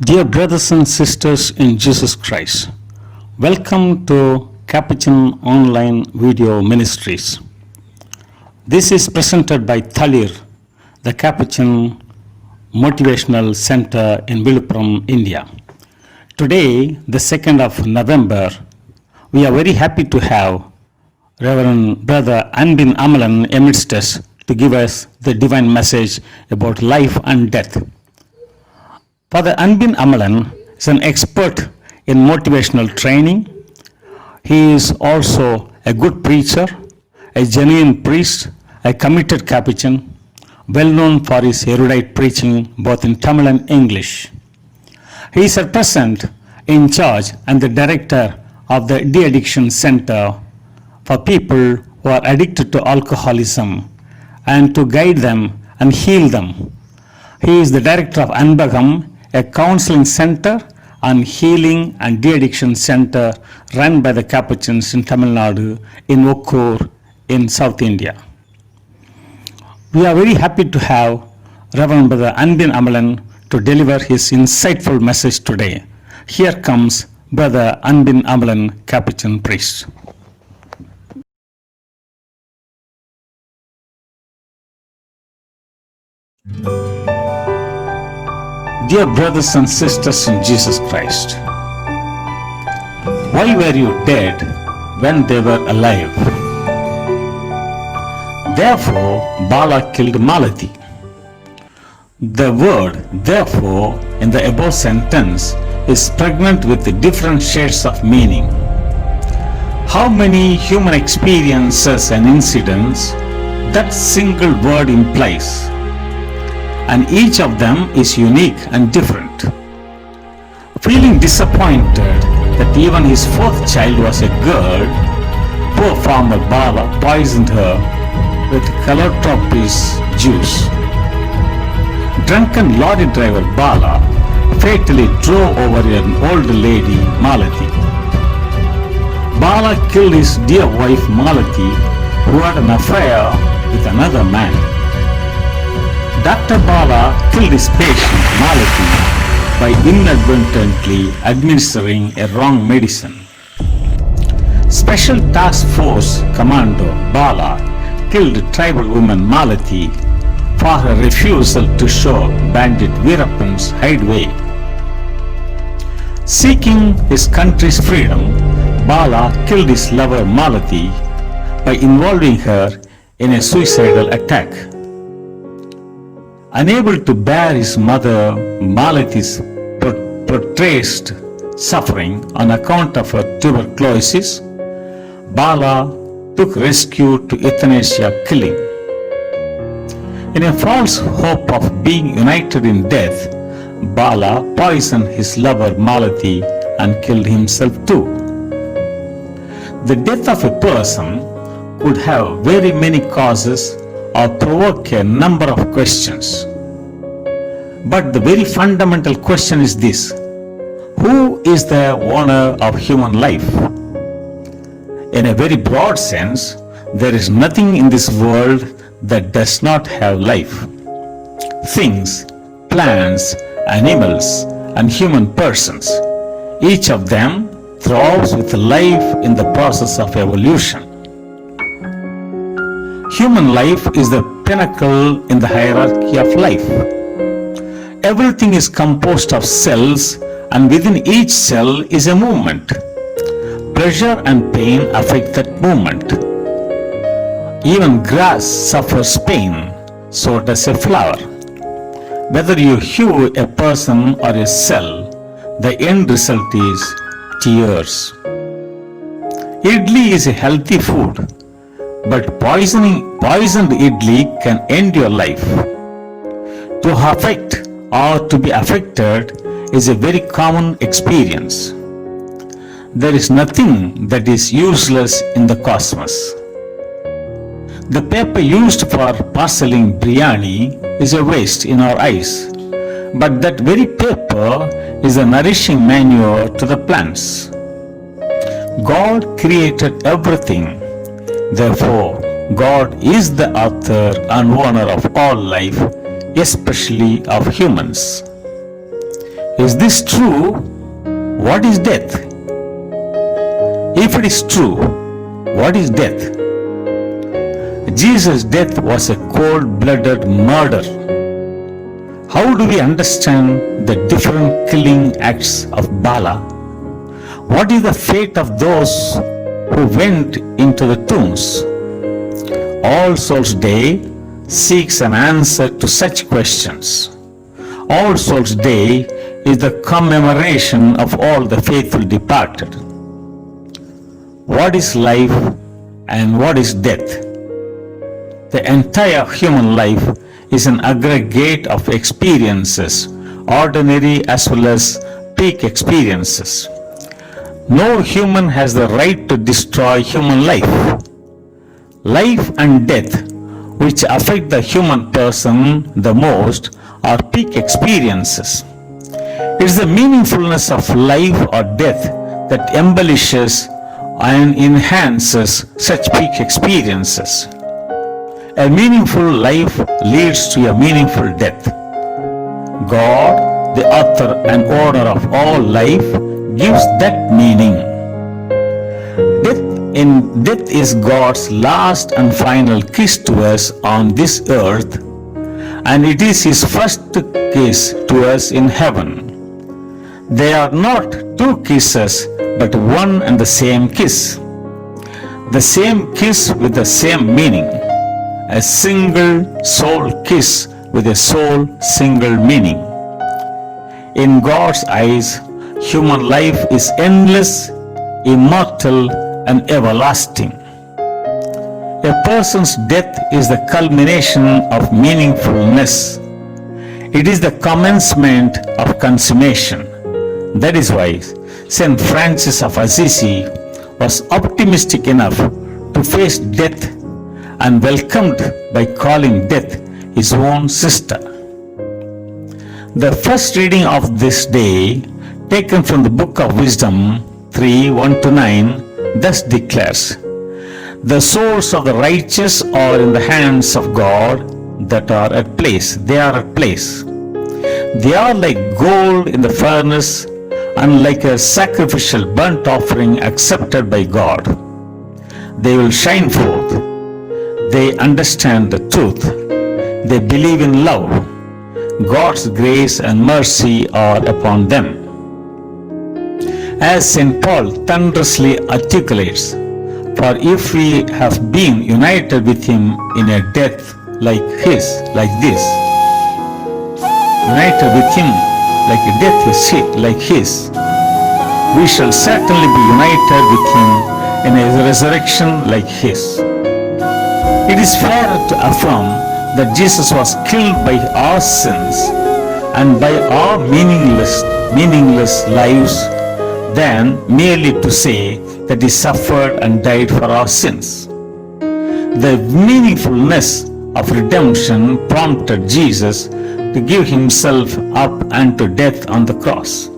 Dear brothers and sisters in Jesus Christ, welcome to Capuchin Online Video Ministries. This is presented by Thalir, the Capuchin Motivational Center in Viluppuram, India. Today, the 2nd of November, we are very happy to have Reverend Brother Anbin Amalan amidst us to give us the divine message about life and death. Father Anbin Amalan is an expert in motivational training. He is also a good preacher, a genuine priest, a committed Capuchin, well known for his erudite preaching both in Tamil and English. He is at present in charge and the director of the De-Addiction Center for people who are addicted to alcoholism and to guide them and heal them. He is the director of Anbagam, a counseling center and healing and de-addiction center run by the Capuchins in Tamil Nadu, in Okkur, in South India. We are very happy to have Reverend Brother Anbin Amalan to deliver his insightful message today. Here comes Brother Anbin Amalan, Capuchin priest. Dear brothers and sisters in Jesus Christ, why were you dead when they were alive? Therefore, Bala killed Malati. The word therefore in the above sentence is pregnant with different shades of meaning. How many human experiences and incidents that single word implies? And each of them is unique and different. Feeling disappointed that even his fourth child was a girl, poor farmer Bala poisoned her with calotropis juice. Drunken lorry driver Bala fatally drove over an old lady, Malati. Bala killed his dear wife Malati, who had an affair with another man. Dr. Bala killed his patient, Malati, by inadvertently administering a wrong medicine. Special Task Force Commando Bala killed tribal woman Malati for her refusal to show bandit Veerappan's hideaway. Seeking his country's freedom, Bala killed his lover Malati by involving her in a suicidal attack. Unable to bear his mother Malati's protracted suffering on account of her tuberculosis, Bala took rescue to euthanasia killing. In a false hope of being united in death, Bala poisoned his lover Malati and killed himself too. The death of a person could have very many causes or provoke a number of questions. But the very fundamental question is this: who is the owner of human life? In a very broad sense, there is nothing in this world that does not have life. Things, plants, animals, and human persons, each of them thrives with life in the process of evolution. Human life is the pinnacle in the hierarchy of life. Everything is composed of cells, and within each cell is a movement. Pleasure and pain affect that movement. Even grass suffers pain, so does a flower. Whether you hew a person or a cell, the end result is tears. Idli is a healthy food, but poisoned idli can end your life. To affect or to be affected is a very common experience. There is nothing that is useless in the cosmos. The paper used for parceling biryani is a waste in our eyes, but that very paper is a nourishing manure to the plants. God created everything. Therefore, God is the author and owner of all life, especially of humans. Is this true? What is death? If it is true, what is death? Jesus' death was a cold-blooded murder. How do we understand the different killing acts of Bala? What is the fate of those who went into the tombs? All Souls Day seeks an answer to such questions. All Souls Day is the commemoration of all the faithful departed. What is life and what is death? The entire human life is an aggregate of experiences, ordinary as well as peak experiences. No human has the right to destroy human life. Life and death, which affect the human person the most, are peak experiences. It is the meaningfulness of life or death that embellishes and enhances such peak experiences. A meaningful life leads to a meaningful death. God, the author and owner of all life, gives that meaning. Death is God's last and final kiss to us on this earth, and it is His first kiss to us in heaven. They are not two kisses, but one and the same kiss. The same kiss with the same meaning. A single soul kiss with a soul single meaning. In God's eyes, human life is endless, immortal, and everlasting. A person's death is the culmination of meaningfulness. It is the commencement of consummation. That is why St. Francis of Assisi was optimistic enough to face death and welcomed by calling death his own sister. The first reading of this day, taken from the Book of Wisdom 3:1-9, thus declares, "The souls of the righteous are in the hands of God that are at place. They are at place. They are like gold in the furnace and like a sacrificial burnt offering accepted by God. They will shine forth. They understand the truth. They believe in love. God's grace and mercy are upon them." As St. Paul thunderously articulates, "For if we have been united with him in a death like this, united with him like a death like his, we shall certainly be united with him in a resurrection like his." It is fair to affirm that Jesus was killed by our sins and by our meaningless lives than merely to say that he suffered and died for our sins. The meaningfulness of redemption prompted Jesus to give himself up unto death on the cross.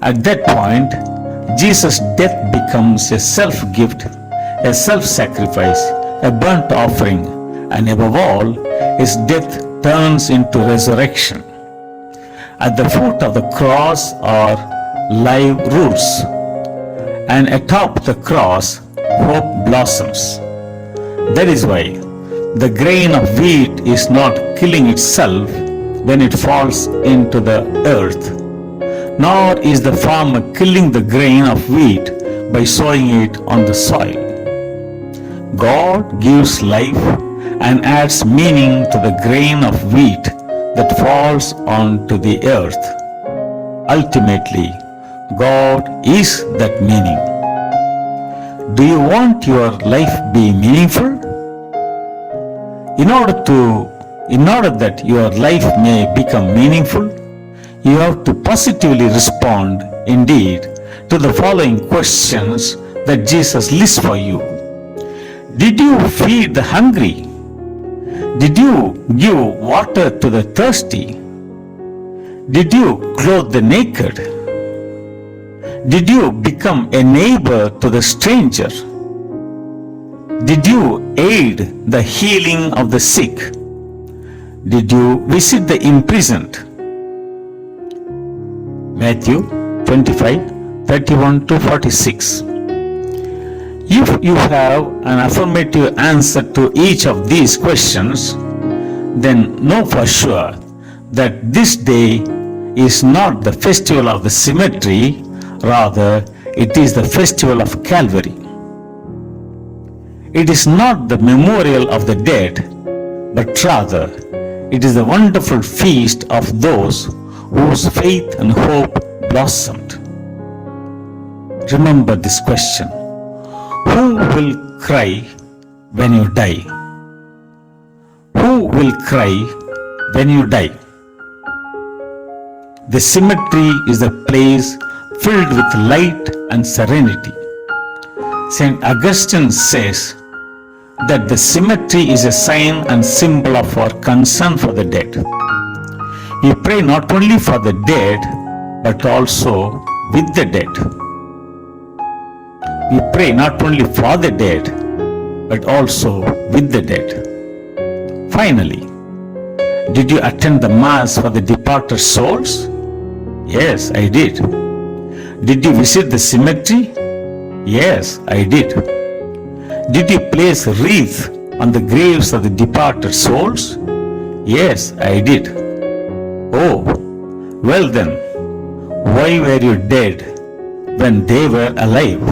At that point, Jesus' death becomes a self-gift, a self-sacrifice, a burnt offering, and above all, his death turns into resurrection. At the foot of the cross are live roots, and atop the cross, hope blossoms. That is why the grain of wheat is not killing itself when it falls into the earth, nor is the farmer killing the grain of wheat by sowing it on the soil. God gives life and adds meaning to the grain of wheat that falls onto the earth. Ultimately, God is that meaning. Do you want your life be meaningful? In order that your life may become meaningful, you have to positively respond indeed to the following questions that Jesus lists for you. Did you feed the hungry? Did you give water to the thirsty? Did you clothe the naked? Did you become a neighbor to the stranger? Did you aid the healing of the sick? Did you visit the imprisoned? Matthew 25:31 to 46. If you have an affirmative answer to each of these questions, then know for sure that this day is not the festival of the cemetery, rather it is the festival of Calvary. It is not the memorial of the dead, but rather it is the wonderful feast of those whose faith and hope blossomed. Remember this question: who will cry when you die? Who will cry when you die? The cemetery is a place filled with light and serenity. St. Augustine says that the cemetery is a sign and symbol of our concern for the dead. We pray not only for the dead, but also with the dead. We pray not only for the dead, but also with the dead. Finally, did you attend the Mass for the departed souls? Yes, I did. Did you visit the cemetery? Yes, I did. Did you place a wreath on the graves of the departed souls? Yes, I did. Oh, well then, why were you dead when they were alive?